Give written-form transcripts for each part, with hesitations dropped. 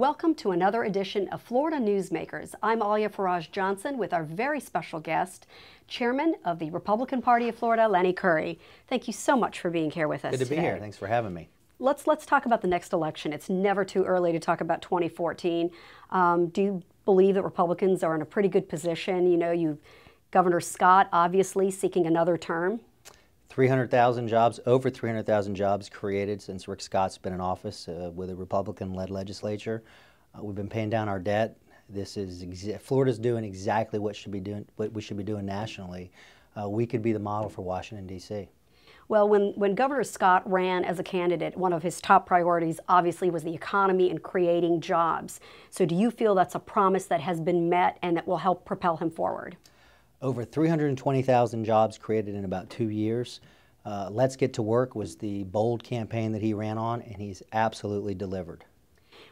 Welcome to another edition of Florida Newsmakers. I'm Faraj-Johnson with our very special guest, Chairman of the Republican Party of Florida, Lenny Curry. Thank you so much for being here with us today. Good to be here. Thanks for having me. Let's talk about the next election. It's never too early to talk about 2014. Do you believe that Republicans are in a pretty good position? You know, Governor Scott obviously seeking another term. 300,000 jobs, over 300,000 jobs created since Rick Scott's been in office with a Republican-led legislature. We've been paying down our debt. Florida's doing exactly what we should be doing nationally. We could be the model for Washington, D.C. Well, when Governor Scott ran as a candidate, one of his top priorities obviously was the economy and creating jobs. So do you feel that's a promise that has been met and that will help propel him forward? Over 320,000 jobs created in about 2 years. Let's Get to Work was the bold campaign that he ran on, and he's absolutely delivered.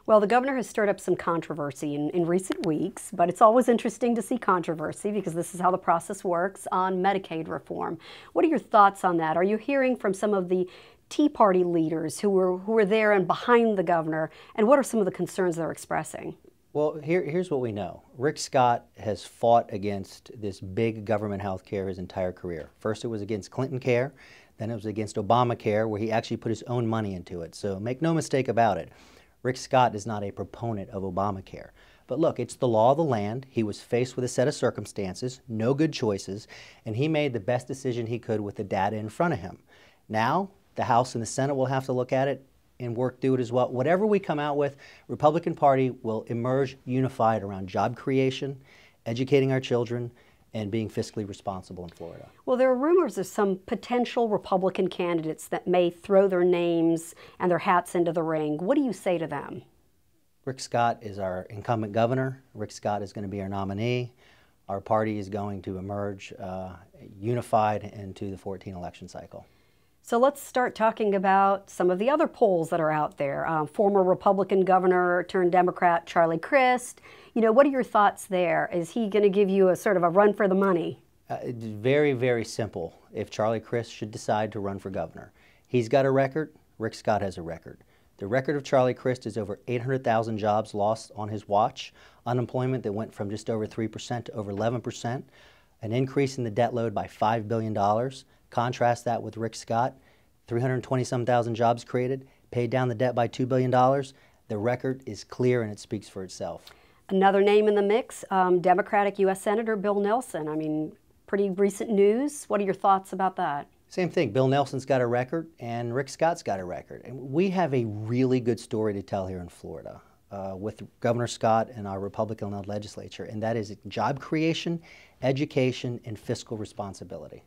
Well, the governor has stirred up some controversy in recent weeks, but it's always interesting to see controversy because this is how the process works on Medicaid reform. What are your thoughts on that? Are you hearing from some of the Tea Party leaders who were there and behind the governor, and what are some of the concerns they're expressing? Well, here's what we know. Rick Scott has fought against this big government health care his entire career. First it was against Clinton Care, then it was against Obamacare, where he actually put his own money into it. So make no mistake about it, Rick Scott is not a proponent of Obamacare. But look, it's the law of the land. He was faced with a set of circumstances, no good choices, and he made the best decision he could with the data in front of him. Now, the House and the Senate will have to look at it and work through it as well. Whatever we come out with, Republican Party will emerge unified around job creation, educating our children, and being fiscally responsible in Florida. Well, there are rumors of some potential Republican candidates that may throw their names and their hats into the ring. What do you say to them? Rick Scott is our incumbent governor. Rick Scott is going to be our nominee. Our party is going to emerge unified into the 2014 election cycle. So let's start talking about some of the other polls that are out there. Former Republican governor turned Democrat Charlie Crist. You know, what are your thoughts there? Is he going to give you a sort of a run for the money? It's very, very simple if Charlie Crist should decide to run for governor. He's got a record. Rick Scott has a record. The record of Charlie Crist is over 800,000 jobs lost on his watch, unemployment that went from just over 3% to over 11%, an increase in the debt load by $5 billion. Contrast that with Rick Scott, 320-some thousand jobs created, paid down the debt by $2 billion. The record is clear and it speaks for itself. Another name in the mix, Democratic U.S. Senator Bill Nelson. I mean, pretty recent news. What are your thoughts about that? Same thing. Bill Nelson's got a record and Rick Scott's got a record. And we have a really good story to tell here in Florida with Governor Scott and our Republican-led legislature, and that is job creation, education, and fiscal responsibility.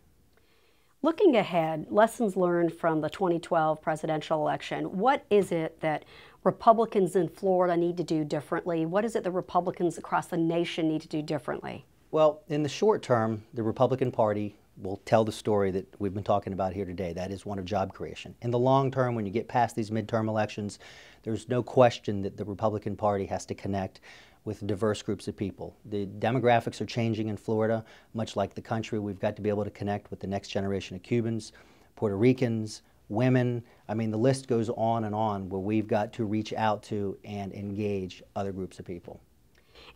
Looking ahead, lessons learned from the 2012 presidential election, what is it that Republicans in Florida need to do differently? What is it that Republicans across the nation need to do differently? Well, in the short term, the Republican Party will tell the story that we've been talking about here today. That is one of job creation. In the long term, when you get past these midterm elections, there's no question that the Republican Party has to connect with diverse groups of people. The demographics are changing in Florida, much like the country. We've got to be able to connect with the next generation of Cubans, Puerto Ricans, women. I mean, the list goes on and on where we've got to reach out to and engage other groups of people.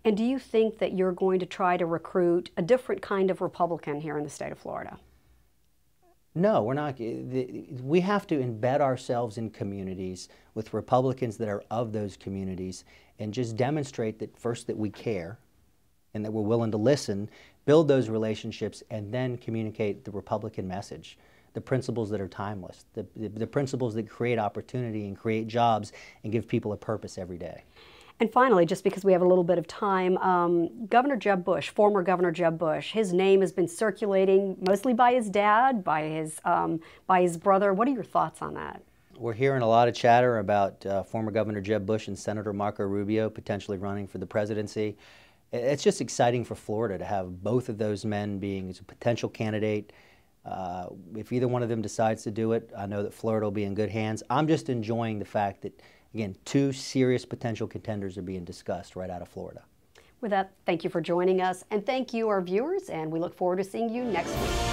And do you think that you're going to try to recruit a different kind of Republican here in the state of Florida? No, we're not. We have to embed ourselves in communities with Republicans that are of those communities and just demonstrate that first that we care and that we're willing to listen, build those relationships, and then communicate the Republican message, the principles that are timeless, the principles that create opportunity and create jobs and give people a purpose every day. And finally, just because we have a little bit of time, Governor Jeb Bush, former Governor Jeb Bush, his name has been circulating mostly by his dad, by his brother. What are your thoughts on that? We're hearing a lot of chatter about former Governor Jeb Bush and Senator Marco Rubio potentially running for the presidency. It's just exciting for Florida to have both of those men being as a potential candidate. If either one of them decides to do it, I know that Florida will be in good hands. I'm just enjoying the fact that, again, two serious potential contenders are being discussed right out of Florida. With that, thank you for joining us, and thank you, our viewers, and we look forward to seeing you next week.